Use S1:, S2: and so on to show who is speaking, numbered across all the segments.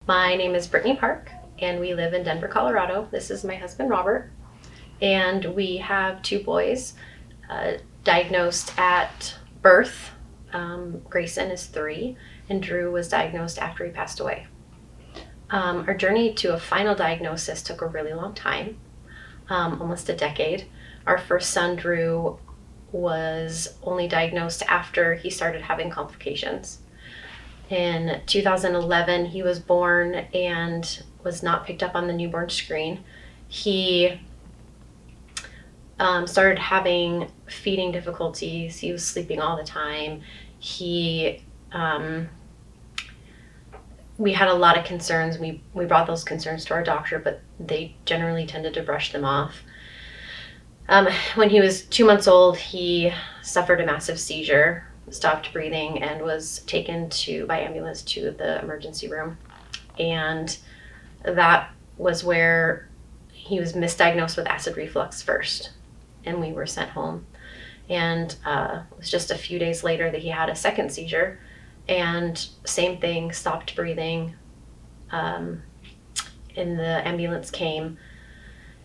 S1: My name is Brittany Parke, and we live in Denver, Colorado. This is my husband, Robert, and we have two boys diagnosed at birth. Grayson is 3, and Drew was diagnosed after he passed away. Our journey to a final diagnosis took a really long time, almost a decade. Our first son, Drew, was only diagnosed after he started having complications. In 2011, he was born and was not picked up on the newborn screen. He started having feeding difficulties. He was sleeping all the time. We had a lot of concerns. We brought those concerns to our doctor, but they generally tended to brush them off. When he was 2 months old, he suffered a massive seizure, stopped breathing, and was taken by ambulance to the emergency room. And that was where he was misdiagnosed with acid reflux first, and we were sent home. And it was just a few days later that he had a second seizure, and same thing, stopped breathing. And the ambulance came,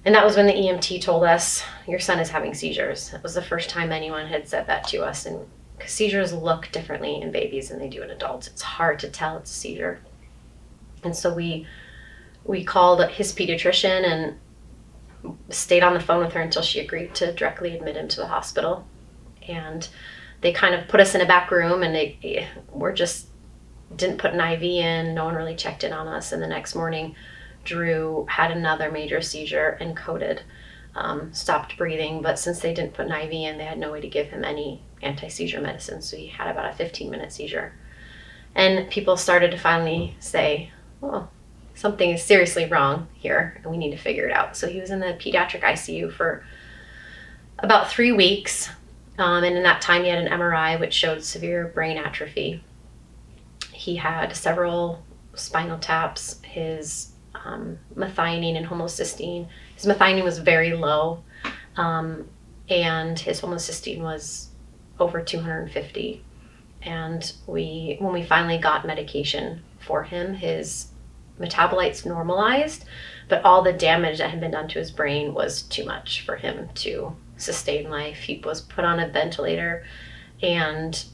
S1: and that was when the EMT told us, your son is having seizures. It was the first time anyone had said that to us, and because seizures look differently in babies than they do in adults. It's hard to tell it's a seizure. And so we called his pediatrician and stayed on the phone with her until she agreed to directly admit him to the hospital. And they kind of put us in a back room, and didn't put an IV in. No one really checked in on us. And the next morning, Drew had another major seizure and coded, stopped breathing. But since they didn't put an IV in, they had no way to give him any anti-seizure medicine. So he had about a 15-minute seizure. And people started to finally say, oh, something is seriously wrong here, and we need to figure it out. So he was in the pediatric ICU for about 3 weeks. And in that time, he had an MRI, which showed severe brain atrophy. He had several spinal taps. His methionine and homocysteine. His methionine was very low, and his homocysteine was over 250. And when we finally got medication for him, his metabolites normalized, but all the damage that had been done to his brain was too much for him to sustain life. He was put on a ventilator, and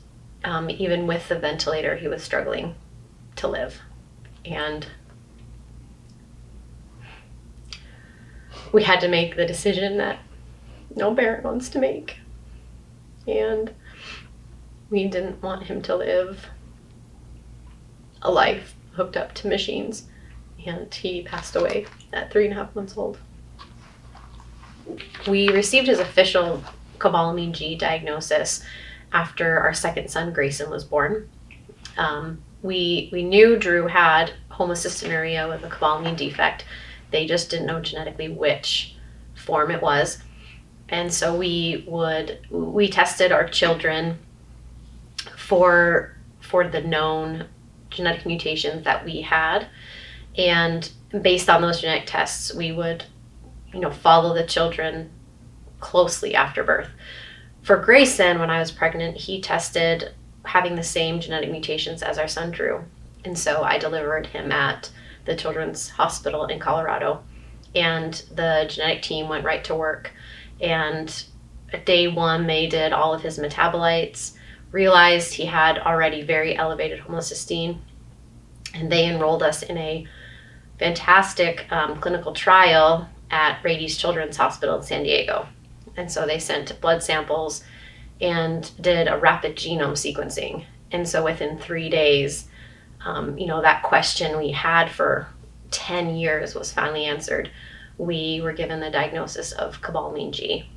S1: even with the ventilator, he was struggling to live. And we had to make the decision that no parent wants to make. And we didn't want him to live a life hooked up to machines. And he passed away at 3.5 months old. We received his official cobalamin G diagnosis after our second son, Grayson, was born. We knew Drew had homocystinuria with a cobalamin defect. They just didn't know genetically which form it was. And so we tested our children for the known genetic mutations that we had. And based on those genetic tests, we would, follow the children closely after birth. For Grayson, when I was pregnant, he tested having the same genetic mutations as our son Drew. And so I delivered him at the Children's Hospital in Colorado. And the genetic team went right to work. And at day 1, they did all of his metabolites, realized he had already very elevated homocysteine, and they enrolled us in a fantastic clinical trial at Rady's Children's Hospital in San Diego. And so they sent blood samples and did a rapid genome sequencing. And so within 3 days, that question we had for 10 years was finally answered. We were given the diagnosis of cobalamin G.